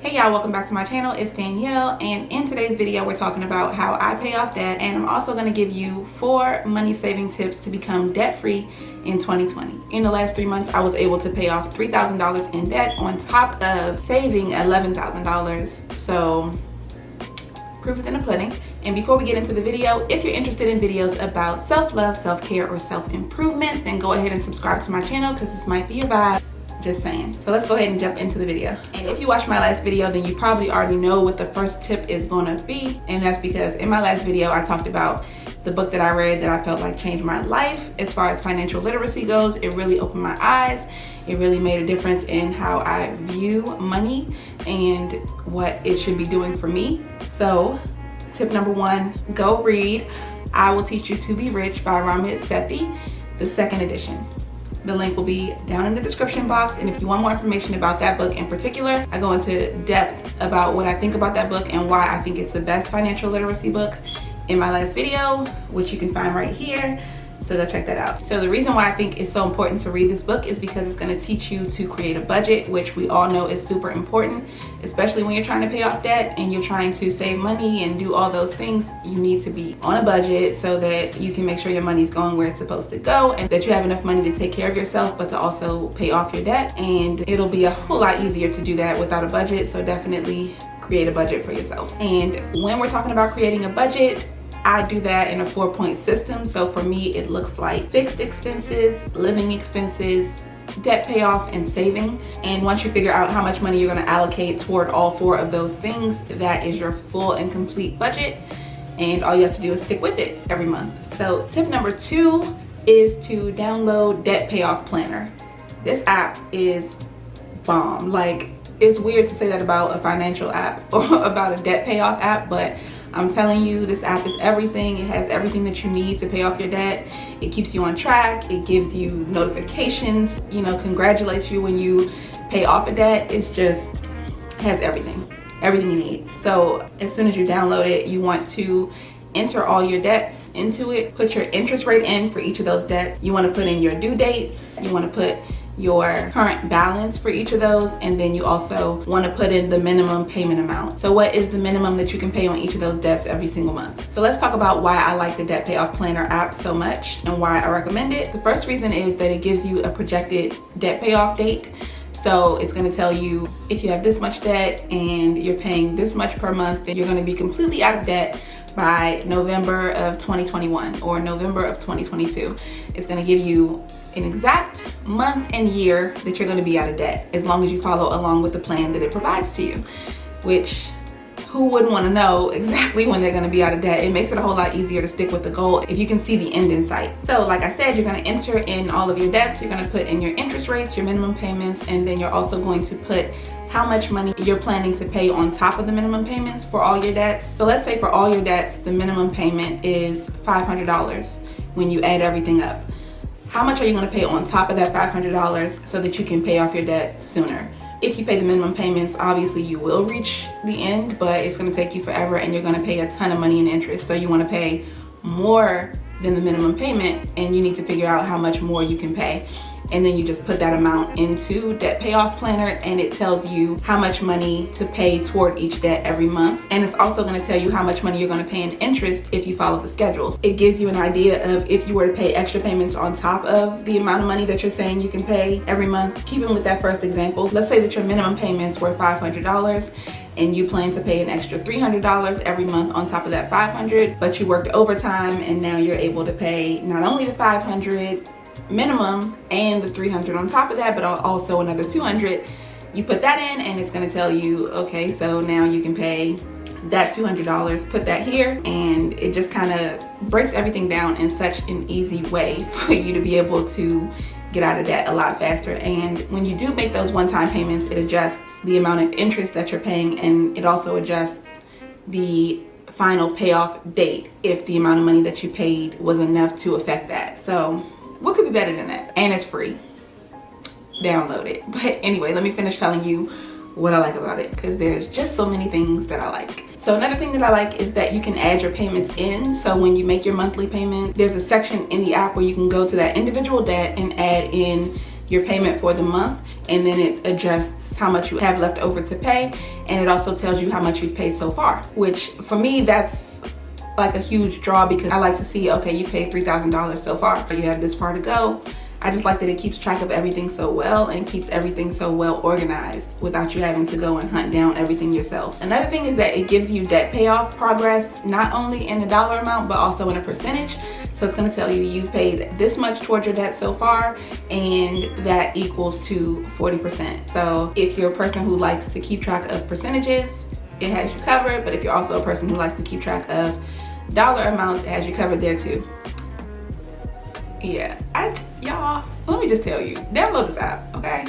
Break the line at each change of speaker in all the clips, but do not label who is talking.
Hey y'all, welcome back to my channel. It's Danielle, and in today's video we're talking about how I pay off debt, and I'm also going to give you 4 money saving tips to become debt free in 2020. In the last 3 months I was able to pay off $3,000 in debt on top of saving $11,000. So proof is in the pudding. And before we get into the video, if you're interested in videos about self-love, self-care, or self-improvement, then go ahead and subscribe to my channel because this might be your vibe. Just saying. So let's go ahead and jump into the video. And if you watched my last video, then you probably already know what the first tip is going to be. And that's because in my last video, I talked about the book that I read that I felt like changed my life as far as financial literacy goes. It really opened my eyes. It really made a difference in how I view money and what it should be doing for me. So tip number 1, go read I Will Teach You to Be Rich by Ramit, Sethi, the 2nd edition. The link will be down in the description box, and if you want more information about that book in particular, I go into depth about what I think about that book and why I think it's the best financial literacy book in my last video, which you can find right here. So go check that out. So the reason why I think it's so important to read this book is because it's going to teach you to create a budget, which we all know is super important, especially when you're trying to pay off debt and you're trying to save money and do all those things. You need to be on a budget so that you can make sure your money's going where it's supposed to go and that you have enough money to take care of yourself, but to also pay off your debt. And it'll be a whole lot easier to do that without a budget. So definitely create a budget for yourself. And when we're talking about creating a budget, I do that in a 4-point system. So for me, it looks like fixed expenses, living expenses, debt payoff, and saving. And once you figure out how much money you're going to allocate toward all 4 of those things, that is your full and complete budget. And all you have to do is stick with it every month. So tip number 2 is to download Debt Payoff Planner. This app is bomb. Like, it's weird to say that about a financial app or about a debt payoff app, but I'm telling you, this app is everything. It has everything that you need to pay off your debt. It keeps you on track. It gives you notifications, congratulates you when you pay off a debt. It's just has everything you need. So as soon as you download it, you want to enter all your debts into it. Put your interest rate in for each of those debts. You want to put in your due dates. You want to put your current balance for each of those, and then you also want to put in the minimum payment amount. So what is the minimum that you can pay on each of those debts every single month? So let's talk about why I like the Debt Payoff Planner app so much and why I recommend it. The first reason is that it gives you a projected debt payoff date. So it's going to tell you if you have this much debt and you're paying this much per month, then you're going to be completely out of debt by November of 2021 or November of 2022. It's going to give you an exact month and year that you're going to be out of debt, as long as you follow along with the plan that it provides to you, which who wouldn't want to know exactly when they're going to be out of debt? It makes it a whole lot easier to stick with the goal if you can see the end in sight. So like I said, you're going to enter in all of your debts. You're going to put in your interest rates, your minimum payments, and then you're also going to put how much money you're planning to pay on top of the minimum payments for all your debts. So let's say for all your debts, the minimum payment is $500 when you add everything up. How much are you going to pay on top of that $500 so that you can pay off your debt sooner? If you pay the minimum payments, obviously you will reach the end, but it's going to take you forever and you're going to pay a ton of money in interest. So you want to pay more than the minimum payment, and you need to figure out how much more you can pay. And then you just put that amount into Debt Payoff Planner, and it tells you how much money to pay toward each debt every month. And it's also going to tell you how much money you're going to pay in interest if you follow the schedules. It gives you an idea of if you were to pay extra payments on top of the amount of money that you're saying you can pay every month. Keeping with that first example, let's say that your minimum payments were $500 and you plan to pay an extra $300 every month on top of that $500, but you worked overtime and now you're able to pay not only the $500 minimum and the $300 on top of that, but also another $200. You put that in and it's going to tell you, okay, so now you can pay that $200, put that here, and it just kind of breaks everything down in such an easy way for you to be able to get out of debt a lot faster. And when you do make those one-time payments, it adjusts the amount of interest that you're paying, and it also adjusts the final payoff date if the amount of money that you paid was enough to affect that. So what could be better than that? And it's free. Download it. But anyway, let me finish telling you what I like about it, because there's just so many things that I like. So another thing that I like is that you can add your payments in. So when you make your monthly payment, there's a section in the app where you can go to that individual debt and add in your payment for the month. and then it adjusts how much you have left over to pay, and it also tells you how much you've paid so far, which for me, that's like a huge draw, because I like to see, okay, you paid $3,000 so far, you have this far to go. I just like that it keeps track of everything so well and keeps everything so well organized without you having to go and hunt down everything yourself. Another thing is that it gives you debt payoff progress, not only in a dollar amount, but also in a percentage. So it's going to tell you you've paid this much towards your debt so far, and that equals to 40%. So if you're a person who likes to keep track of percentages, it has you covered. But if you're also a person who likes to keep track of dollar amounts, it has you covered there too. Yeah, y'all, let me just tell you, download this app, okay?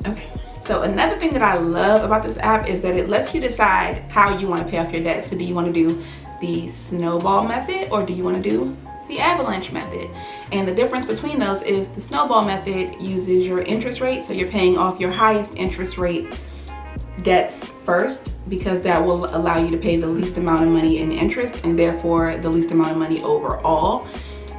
Okay. So another thing that I love about this app is that it lets you decide how you want to pay off your debt. So do you want to do the snowball method, or do you want to do the avalanche method? And the difference between those is the snowball method uses your interest rate. So you're paying off your highest interest rate debts first, because that will allow you to pay the least amount of money in interest, and therefore the least amount of money overall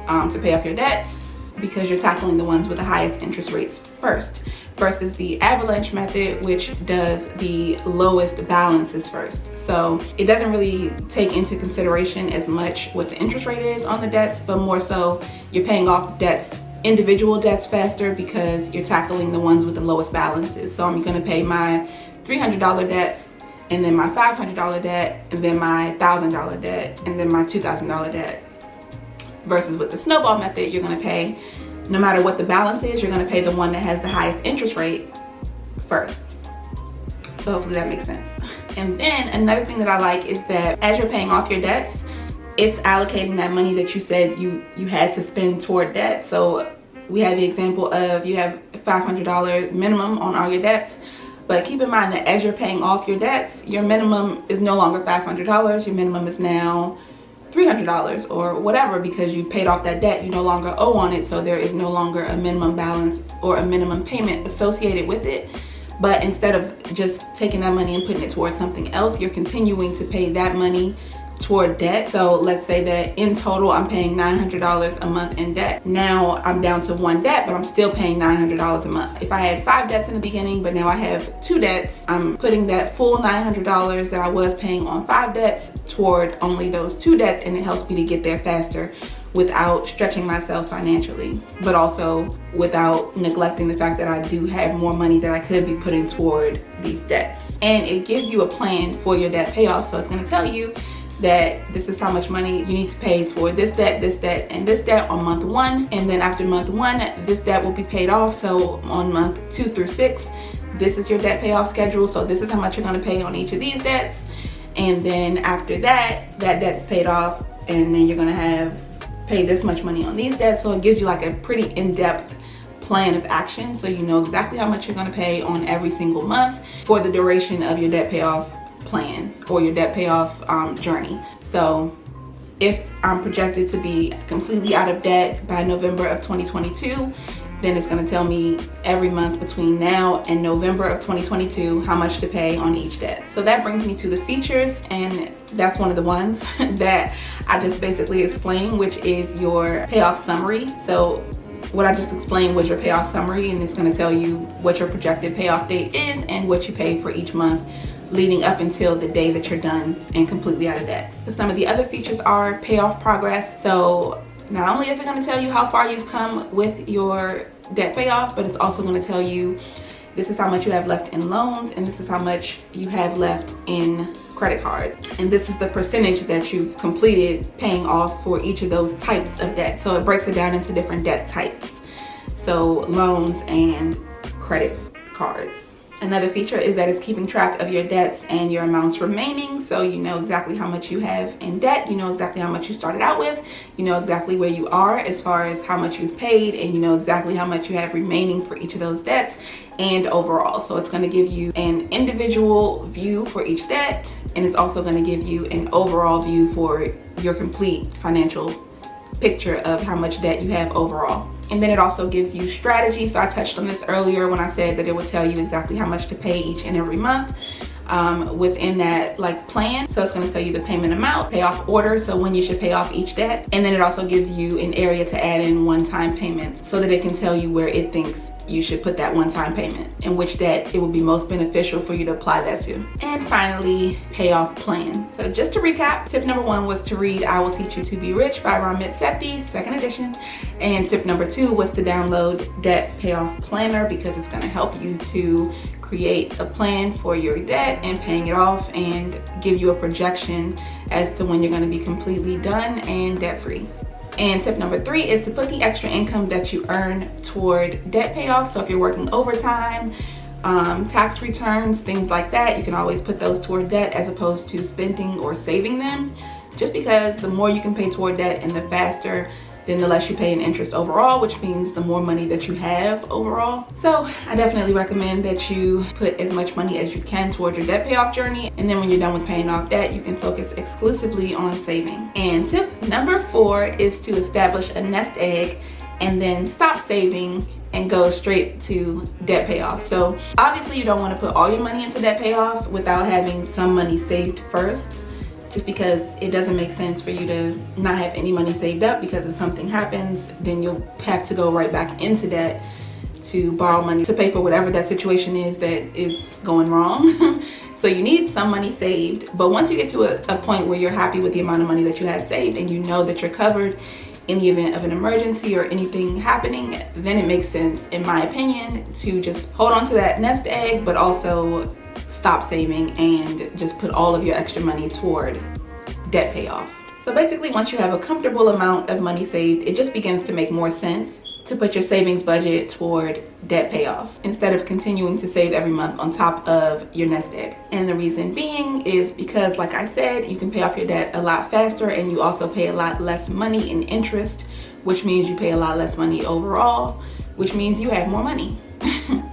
to pay off your debts, because you're tackling the ones with the highest interest rates first, versus the avalanche method, which does the lowest balances first. So it doesn't really take into consideration as much what the interest rate is on the debts, but more so you're paying off debts, individual debts, faster, because you're tackling the ones with the lowest balances. So I'm going to pay my $300 debts, and then my $500 debt, and then my $1,000 debt, and then my $2,000 debt. Versus with the snowball method, you're going to pay, no matter what the balance is, you're going to pay the one that has the highest interest rate first. So hopefully that makes sense. And then another thing that I like is that as you're paying off your debts, it's allocating that money that you said you had to spend toward debt. So we have the example of you have $500 minimum on all your debts. But keep in mind that as you're paying off your debts, your minimum is no longer $500. Your minimum is now $300 or whatever, because you've paid off that debt. You no longer owe on it, so there is no longer a minimum balance or a minimum payment associated with it. But instead of just taking that money and putting it towards something else, you're continuing to pay that money toward debt. So let's say that in total I'm paying $900 a month in debt. Now I'm down to one debt, but I'm still paying $900 a month. If I had 5 debts in the beginning, but now I have 2 debts, I'm putting that full $900 that I was paying on 5 debts toward only those 2 debts, and it helps me to get there faster without stretching myself financially, but also without neglecting the fact that I do have more money that I could be putting toward these debts. And it gives you a plan for your debt payoff. So it's going to tell you that this is how much money you need to pay toward this debt, and this debt on month 1. And then after month 1, this debt will be paid off. So on month 2 through 6, this is your debt payoff schedule. So this is how much you're going to pay on each of these debts. And then after that, that debt's paid off, and then you're going to have paid this much money on these debts. So it gives you like a pretty in-depth plan of action, so you know exactly how much you're going to pay on every single month for the duration of your debt payoff plan or your debt payoff journey. So if I'm projected to be completely out of debt by November of 2022, then it's going to tell me every month between now and November of 2022 how much to pay on each debt. So that brings me to the features, and that's one of the ones that I just basically explained, which is your payoff summary. So what I just explained was your payoff summary, and it's going to tell you what your projected payoff date is and what you pay for each month leading up until the day that you're done and completely out of debt. But some of the other features are payoff progress. So not only is it going to tell you how far you've come with your debt payoff, but it's also going to tell you this is how much you have left in loans, and this is how much you have left in credit cards, and this is the percentage that you've completed paying off for each of those types of debt. So it breaks it down into different debt types, so loans and credit cards. Another feature is that it's keeping track of your debts and your amounts remaining, so you know exactly how much you have in debt, you know exactly how much you started out with, you know exactly where you are as far as how much you've paid, and you know exactly how much you have remaining for each of those debts and overall. So it's going to give you an individual view for each debt, and it's also going to give you an overall view for your complete financial picture of how much debt you have overall. And then it also gives you strategy. So I touched on this earlier when I said that it would tell you exactly how much to pay each and every month. within that like plan. So it's going to tell you the payment amount, payoff order, so when you should pay off each debt, and then it also gives you an area to add in one-time payments so that it can tell you where it thinks you should put that one-time payment and which debt it would be most beneficial for you to apply that to. And finally, payoff plan. So just to recap, tip number 1 was to read I Will Teach You to Be Rich by Ramit, Sethi, 2nd edition. And tip number 2 was to download Debt Payoff Planner, because it's going to help you to create a plan for your debt and paying it off and give you a projection as to when you're going to be completely done and debt free. And tip number 3 is to put the extra income that you earn toward debt payoff. So if you're working overtime, tax returns, things like that, you can always put those toward debt as opposed to spending or saving them, just because the more you can pay toward debt and the faster, then the less you pay in interest overall, which means the more money that you have overall. So I definitely recommend that you put as much money as you can towards your debt payoff journey. And then when you're done with paying off debt, you can focus exclusively on saving. And tip number 4 is to establish a nest egg and then stop saving and go straight to debt payoff. So obviously you don't want to put all your money into debt payoff without having some money saved first, just because it doesn't make sense for you to not have any money saved up, because if something happens, then you'll have to go right back into debt to borrow money to pay for whatever that situation is that is going wrong. So you need some money saved, but once you get to a point where you're happy with the amount of money that you have saved and you know that you're covered in the event of an emergency or anything happening, then it makes sense, in my opinion, to just hold on to that nest egg, but also stop saving and just put all of your extra money toward debt payoff. So basically, once you have a comfortable amount of money saved, it just begins to make more sense to put your savings budget toward debt payoff instead of continuing to save every month on top of your nest egg. And the reason being is because, like I said, you can pay off your debt a lot faster, and you also pay a lot less money in interest, which means you pay a lot less money overall, which means you have more money.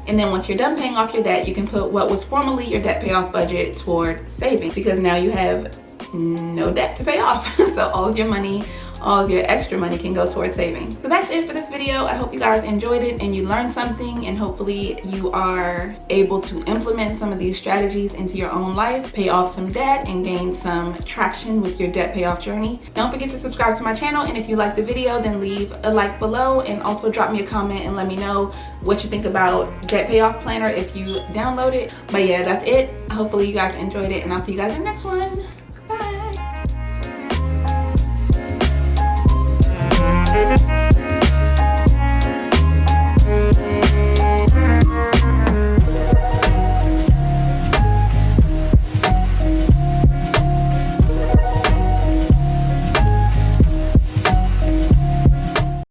And then once you're done paying off your debt, you can put what was formerly your debt payoff budget toward saving, because now you have no debt to pay off. So all of your money, all of your extra money can go towards saving. So that's it for this video. I hope you guys enjoyed it and you learned something, and hopefully you are able to implement some of these strategies into your own life, pay off some debt, and gain some traction with your debt payoff journey. Don't forget to subscribe to my channel, and if you like the video, then leave a like below, and also drop me a comment and let me know what you think about Debt Payoff Planner if you download it. But yeah, that's it. Hopefully you guys enjoyed it, and I'll see you guys in the next one. Bye.